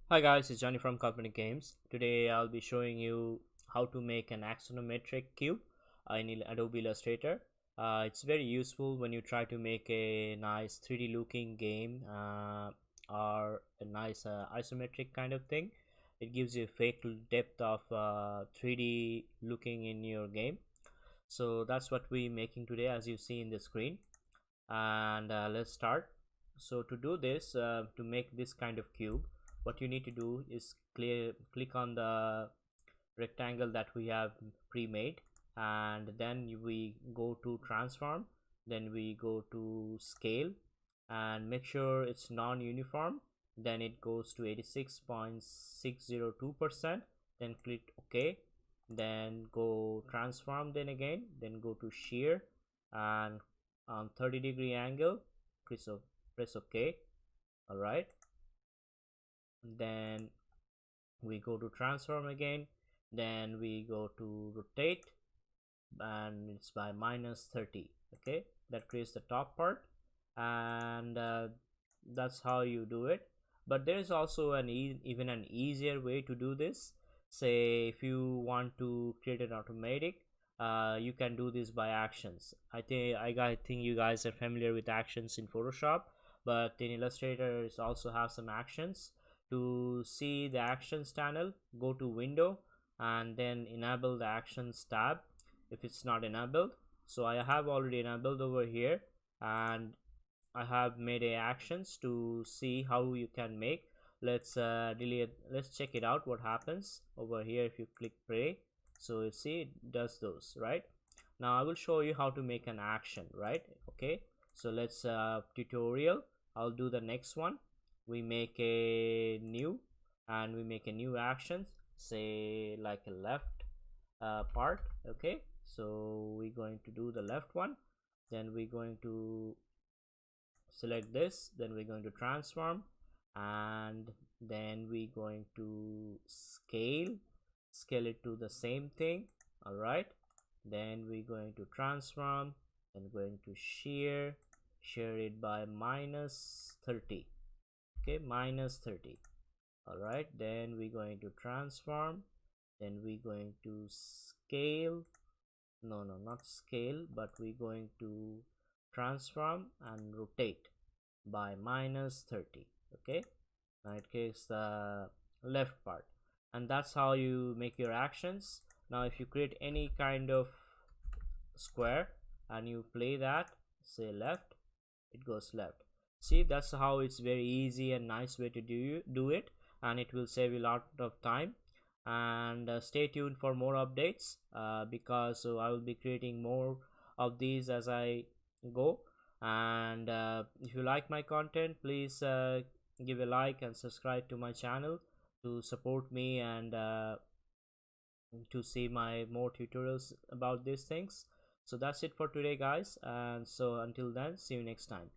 Hi guys, it's Johnny from Company Games. Today I'll be showing you how to make an axonometric cube in Adobe Illustrator. It's very useful when you try to make a nice 3D looking game or a nice isometric kind of thing. It gives you a fake depth of 3D looking in your game. So that's what we're making today, as you see in the screen. And let's start. So to do this, to make this kind of cube, what you need to do is click on the rectangle that we have pre-made, and then we go to transform, then we go to scale and make sure it's non-uniform, then it goes to 86.602%, then click OK, then go transform, then again, then go to shear and on 30-degree angle, press OK. All right, then we go to transform again, then we go to rotate and it's by -30. Okay, that creates the top part, and that's how you do it. But there is also even an easier way to do this. Say if you want to create an automatic, you can do this by actions. I think you guys are familiar with actions in Photoshop, but in Illustrator it also have some actions. To see the actions panel, go to window and then enable the actions tab if it's not enabled. So I have already enabled over here, and I have made a actions to see how you can make. Let's check it out what happens over here if you click play. So you see it does those, right? Now I will show you how to make an action, right? Okay, so let's tutorial. I'll do the next one. We make a new, and we make a new action, say like a left part. Okay, so we're going to do the left one, then we're going to select this, then we're going to transform, and then we're going to scale it to the same thing. All right, then we're going to transform and going to shear it by -30. Okay, -30. All right, then we're going to transform, then we're going to scale, no, not scale, but we're going to transform and rotate by -30. Okay, now it takes the left part, and that's how you make your actions. Now if you create any kind of square and you play that, say left, it goes left. See, that's how it's very easy and nice way to do it, and it will save you a lot of time. And stay tuned for more updates, because I will be creating more of these as I go. And if you like my content, please give a like and subscribe to my channel to support me, and to see my more tutorials about these things. So that's it for today, guys, and so until then, see you next time.